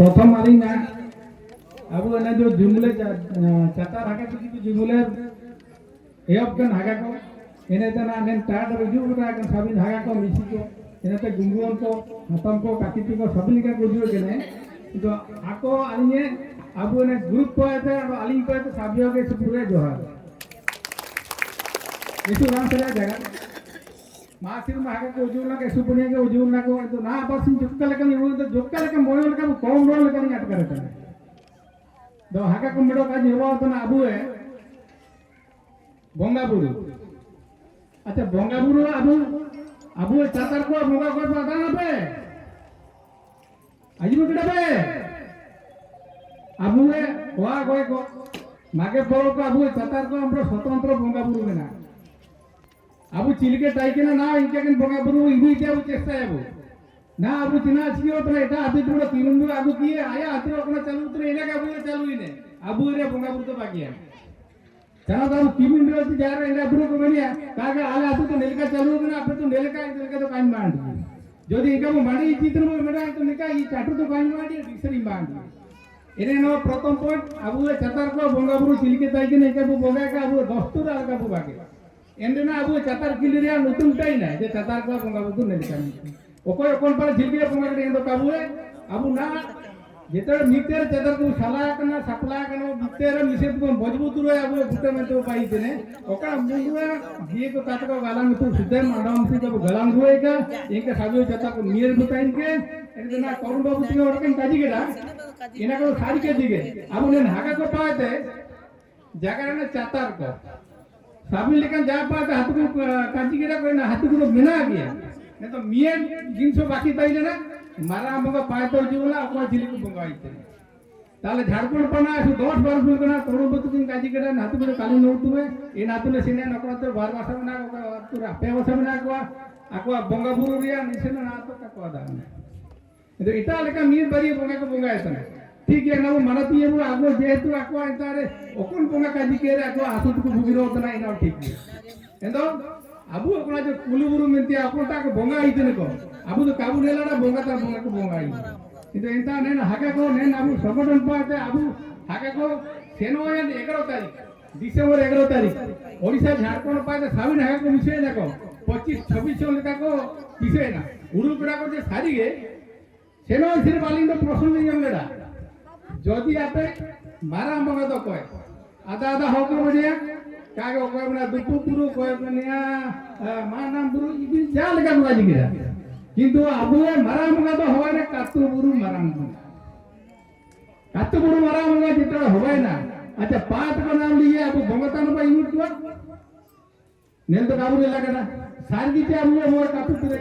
प्रथम आलिना अब एना जो जुमले चाता हाका तो जुमले एब कन हागा को एने तना ने टाट रजू रा कन साबिन हागा को मिसी को एने ते गुंगुन को हतम को काकिति को सबिन का गुजो केने तो आको आलिने अब एने ग्रुप को आते आलिन को आते साबियो के पूरे जोहार इस राम से जगह मासिर मागा को उजुना के सुपुनिया के उजुना को तो ना बसिन जुक्का लेकन यो तो जुक्का लेकन मोय लेकन कम रोल लेकन अट करे तने दो हाका को मडो का जेवा तो ना अबुए बोंगा बुरु अच्छा बोंगा बुरु अबुए चातर को बोंगा को पता ना पे आजी बकड़ा पे अबुए वा गोय को मागे बोल को अबुए चातर को हमरो स्वतंत्र बोंगा बुरु में ना अब चिलके टाइकेना ना इनके कन बोंगा बुरु इबी के अब चेष्टा है वो ना अब चिना छियो तो एटा अति थोड़ा तीन दिन आगु किए आया अति अपना चालू तो एना का बुरु चालू ही ने अब रे बोंगा बुरु तो बाकी है चला तो तीन दिन रे जा रहे एना बुरु को बनिया कागे आले अति तो नेलका चालू ना अब तो नेलका तो काइन मांड যদি একা মাড়ি চিত্র মেডা তো নিকা ই চাটু তো কাइन मांडी दिसरी मांड एने नो प्रथम पॉइंट अब चातर को बोंगा बुरु चिलके टाइके ने का बोंगा का अब दस्तुर आल का बाकी एंडना अब चातर किलिरिया नतुन टाइ ना जे चातर को बोंगा बुरु नेलका ओकोय ओकोन पर झिलके बोंगा के एंदो काबुए अब ना जेतर मितेर चादर को साला कना सपला कना मितेर मिसेत को मजबूत रहे अब गुटे में तो पाई देने ओका मुंगुआ जी को काट को गालांग तो सुदे माडम से जब गालांग हुए का इनके साबियो चाता को नियर बुताइन के एना करुण बाबू के ओरकन काजी केडा इना को सारी के दिगे अब ने हागा को पाते जाकर ना चातर को साबिल लेकिन जा पाते हाथ को काजी केडा को ना हाथ को मिना गया ने तो मियन जिनसो बाकी ताइले ना मारा हमको पाए तो जीवला अपना जिले को बंगाइते ताले झारखंड पना सु 10 बार फुल कना तोड़बत दिन काजी केडा नातु को काली नोटुवे ए नातुले सिने नकरा तो बार भाषा में ना पूरा पे भाषा में ना आको बंगा बुरु रिया निसे ना तो का दान तो इता लेका मीर बरी बंगा को बंगाइते ठीक है ना वो मानती है वो आगो जेतु आको इतारे ओकन बंगा काजी केरे आको आसु को बुगिरो तना इना ठीक है एंदो अबु अपना जो कुलुबुरु मिनती अपना को बंगा आइते को अबु तो काबू नेलाडा बोंगा ता बोंगा को बोंगा आई किंतु एंता ने हाका को ने अबु संगठन पाते अबु हाका को सेनोयन 11 तारीख डिसेंबर 11 तारीख ओडिसा झारखंड पाते साबिन हाका को मिसे ना को 25 26 लेका को किसे ना उडुपड़ा को जे सारी गे सेनो सिर बालिंग तो प्रश्न नहीं हमलेडा जदी आपे मारा बोंगा तो कोय आधा आधा होको बजिया कागे कोय बना दुपु पुरु कोय बनिया मानाम पुरु इबी जा लगा बुगा जिगिरा किंतु अब मराम तो हवा ने कातु बुरु मराम जितना हवा ना अच्छा पात का नाम लिए अब भगवता नो यूनिट हुआ नेल तो काबू लगा ना सारगी के अब मोर कातु तुरे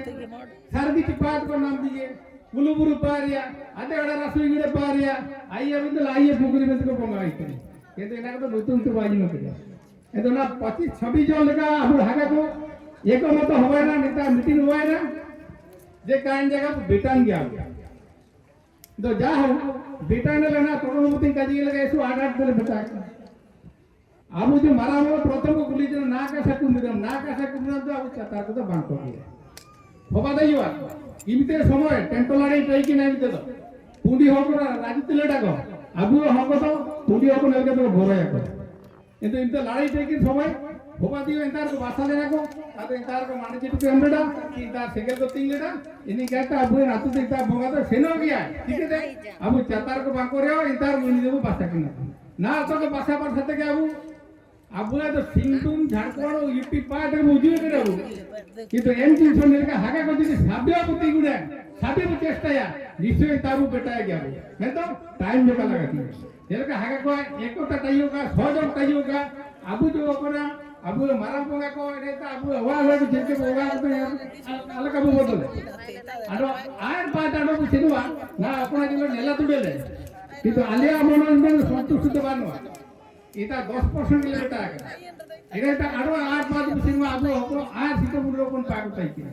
सारगी के पात का नाम दिए बुलु बुरु पारिया आते बड़ा रसोई गिरे पारिया आइए बिंदु आइए फुकरी में को बंगाई करे ये तो इना तो नतुन तो बाजी न करे ये तो ना 25 26 जो लगा अब हागा को एको मत हवा ना नेता मीटिंग हुआ ना जे काइन जगह बेटान गया तो जा हो बेटान लेना तोड़ो मुतिन काजी लगा ऐसो 8 दले बेटा अब जो मारा वो प्रथम को गुली जो ना का सकुंदरम तो अब चाता को तो बांको गया होबा दइवा इमिते समय टेंटो लड़ाई ट्राई की नहीं तो पुंडी होको राजित लेटा को अब होको तो पुंडी होको लेके तो भोरया को কিন্তু ইনতে লড়াই থেকে সময় होबा दियो इंतार को बासा लेना को आते इंतार को माने चिटके हमरेडा कि इंतार सेगल को तीन लेडा इनी कहता अब रातु ते इंतार भोगा तो सेनो गया ठीक है अब चातार को बाको रे इंतार मुनि देबो बासा के ना तो के बासा पर सते के अब तो सिंगटुम झारखंड यूपी पाट के बुझियो के रहू कि तो एम दिन सोने का हागा को दिस साबिया पुती गुडे साबे को चेष्टा या निश्चय तारू बेटा गया है तो टाइम जो का लगा ये का हागा को एको टाइयो का 100 जन टाइयो का अब जो अपना अब मारा पोंगा को रहता अब हवा हवा जेके पोंगा तो अलग अब बोतल आरो आर पाट आरो सिनुवा ना अपना जो नेला तुडेले किंतु आलिया मनोरंजन संतुष्ट बानो इता 10% ले बेटा इरेता आरो आर पाट सिनुवा अब हको आर सितो मुरो कोन पागो ताइके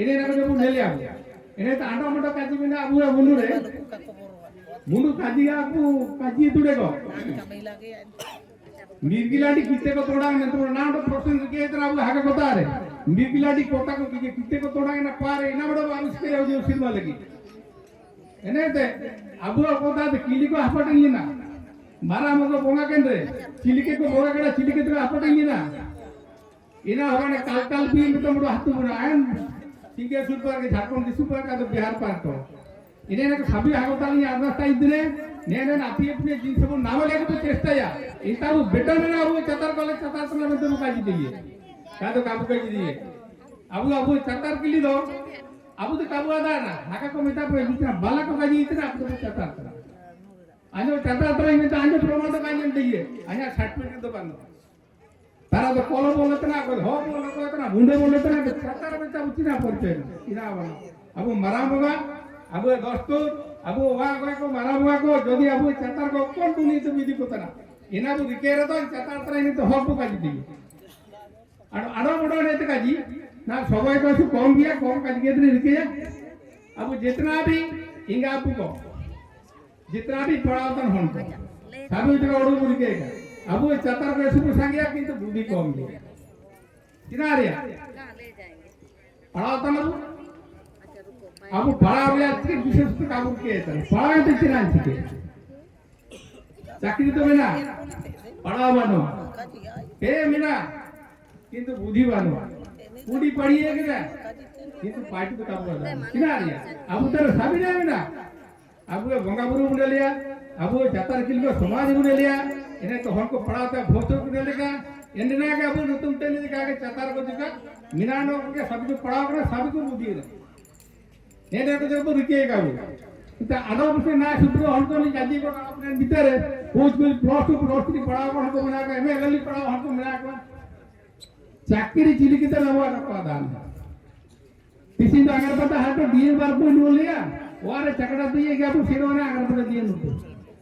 इने ना जो नेले अब इरेता आडो मडो काजी बिना अब बोलू रे मुनु काजी आपु काजी तुडेगो मिर्गिलाडी किते को तोड़ा ने तो ना तो प्रश्न के इतना वो हागा कोता रे मिर्गिलाडी कोता को किते को तोड़ा ना पारे ना बड़ो आविष्कार हो जो सिनेमा लगी एने अबू कोता किली को हापटिंग ना मारा मको बोंगा केंद्रे चिलिके को बोंगा केड़ा चिलिके तो हापटिंग ना इना होने काल काल भी तो मोड़ हाथ मोड़ आयन ठीक है सुपर के झारखंड सुपर का तो बिहार पार तो इने ना सभी हागोताली आदर्श इदने ने नापी अपने जिन सब नाम लेके तो चेष्टा या इनका वो बेटा में ना वो चतर कॉलेज चतर तो में तो काजी दिए का तो काबू काजी दिए अबू अबू चतर के लिए दो अबू तो काबू आदा ना हाका को मिटा पे इतना बाला को काजी इतना आप तो चतर करा आजो चतर तो में तो आजो प्रमाण तो काजी दिए आया 60 मिनट तो बंद तारा तो कॉलो बोलत ना को हो बोलत ना गुंडे बोलत ना चतर में तो उचिना पड़ते इना वाला अबू मराम होगा अबू दोस्तों अबू वहाँ को मराम हुआ को यदि अबू चतर को कौन दुनी तो विधि को तना इना वो रिकेर तो चतर तरह नहीं तो हो को काजी दिए आड़ो बड़ो नहीं तो काजी ना सबाई को कम गया कम काज के रिके अब जितना भी इंगा आपू को जितना भी पढ़ातन हन को सभी जगह ओडू बुड़ी के अब चतर को सुबह संगया किंतु बुद्धि कम गया किना रे पढ़ातन अब पढ़ा वाला के विशेष तो काबू के पढ़ा तो चिना छिके चाकरी तो बिना पढ़ा बनो ए मिना किंतु बुद्धि बनो पूरी पड़ी है क्या किंतु पार्टी तो काम कर रहा है किना रिया अब तो सभी नहीं ना अब वो गंगापुर बुले लिया अब वो जातर किल को समाज बुले लिया इन्हें तो हमको पढ़ाता भोसो बुले लेगा इन्हें ना क्या बोल तुम तेरे लिखा के जातर को दिखा मिनानो के सभी को पढ़ाओ ना सभी को बुद्धि है इन्हें तो जब रुकेगा वो तो आदम से ना शुद्ध हमको नहीं जाती को अपने भीतर है कुछ प्लस 3 पढ़ाओ हमको मिला के एमए पढ़ाओ हमको मिला के चाकरी चिली की तरह हुआ रखा दान किसी तो अगर पता है तो दिए बार कोई लो लिया वारे चकड़ा दिए क्या तो सिरो ने अगर पता दिए नुको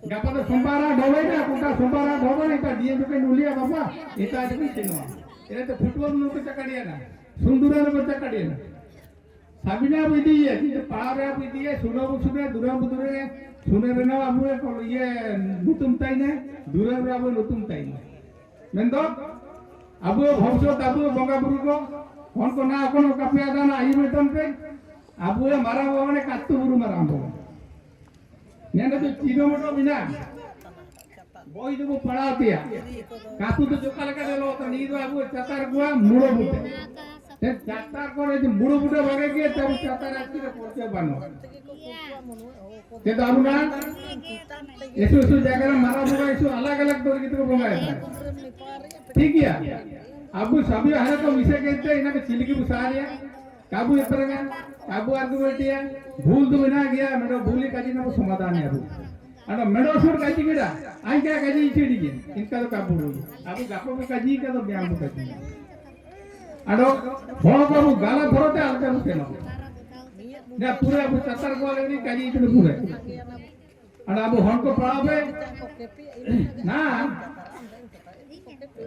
गपा तो संपारा ढोवे ना कोटा संपारा ढोवे नहीं तो दिए तो कोई लो लिया बाबा इता आज भी सिनो इने तो फुटबॉल नुको चकड़िया ना सुंदरा नुको चकड़िया ना साबिना विधि है कि पारा विधि है सुनो सुने दुरा बुदुरे सुने रे ना अबुए को ये नुतुम ताई ने दुरा रे अबु नुतुम ताई मेंदो अब भविष्य अब बंगा बुरु को कौन को ना कौन कपिया दाना आई बेटन पे अब वो मारा वो ने कातु बुरु मारा हम ने तो चीनो मोटो बिना बोई जो पढ़ाती है कातु तो जो काल का लो तो नी तो अब चतर गुआ मुड़ो बुटे ते चतर को जो मुड़ो बुटे भागे के तब चतर आती के पोचे बनो ते तो अब ना ऐसे जगह मारा बुआ ऐसे अलग-अलग तरीके से बंगाया ठीक है अब सभी हर को विषय कहते हैं इनके चिलकी बुसारिया काबू इतर में काबू आर्गुमेंट है भूल तो बिना गया मेरे भूली का जी ना समाधान है अब मेरे सुर का जी केड़ा आई क्या का जी छेड़ी के इनका तो काबू हो अब गापो का जी का तो ज्ञान का जी अडो फोन को गाला भरोते अलका के ना ना पूरे अब 70 को वाले का जी इतने पूरे अड अब हन को पढ़ावे ना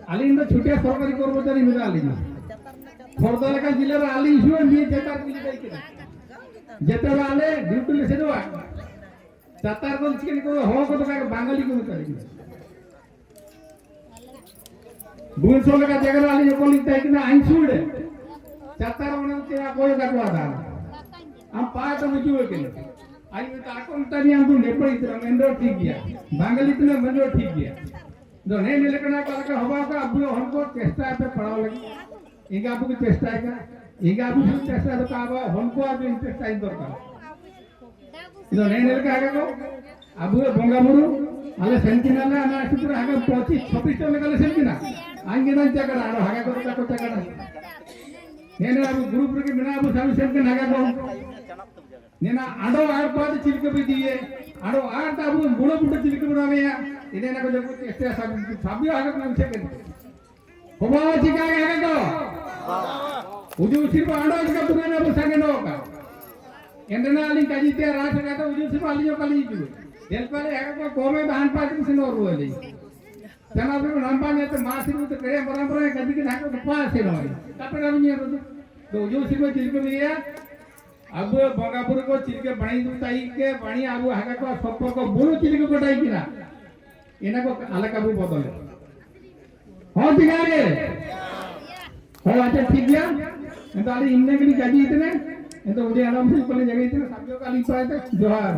आलिंद छुटिया सरकारी कर्मचारी मिला आलिंद खरदालेका जिले रे आली इशु नि जेतार मिली जाई के जेते वाले ड्यूटी ले सेदवा जातार को चिकन को हो को तो का बांगाली को करी बुन सोले का जगह आली को लिखता है कि ना आंसुड़े जातार ओने तेरा कोई का वादा हम पाए तो मुझे के आई में तो अकाउंटनी हम तो नेपड़ी इतना मेंडो ठीक गया बांगाली तो मेंडो ठीक गया जो नहीं निलकना का हवा का अब हमको चेष्टा पे पढ़ाओ लगी इंगा आपको चेष्टा है का इंगा आपको चेष्टा तो का हमको अब इंटरेस्ट आई दरकार जो नहीं निलका आगे को अब बंगा बुरु आले सेंटिनल है ना इसी तरह आगे 25-26 टन निकाले सेंटिना आएंगे ना जगह आरो आगे को जगह नेने अब ग्रुप के बिना अब सभी सेंटिन आगे को नेना आडो आड़ पाद चिलके भी दिए आडो आड़ ता अब बुड़ो बुड़ो चिलके बनावे या इन्हें ना कुछ ऐसे सभी आगे को विषय करते होगा चिका आगे को उजू सिर्फ आड़ो इसका तुम्हें ना बुसागे ना होगा इंद्रना अली काजी ते रात का तो उजू सिर्फ अली जो कली जो दिल पहले आगे को कोमे बहन पार्टी से नोर हुए ली जना भी नाम पाने तो माँ सिर्फ तो करे बराबर काजी के ढाके तो पास से नोर तब ना भी ये तो उजू सिर्फ चिलके भी है अब बंगापुर को चिलके बणी दुताई के बणी अब आगे को सब को बुरु चिलके कोटाई किना इना को अलग काबू बदले हो दिगारे हो अच्छा ठीक गया तो आली इनने के लिए गाजी इतने तो उड़े आराम से पहले जगह इतने सब्जियों का लिखा है तो जोहार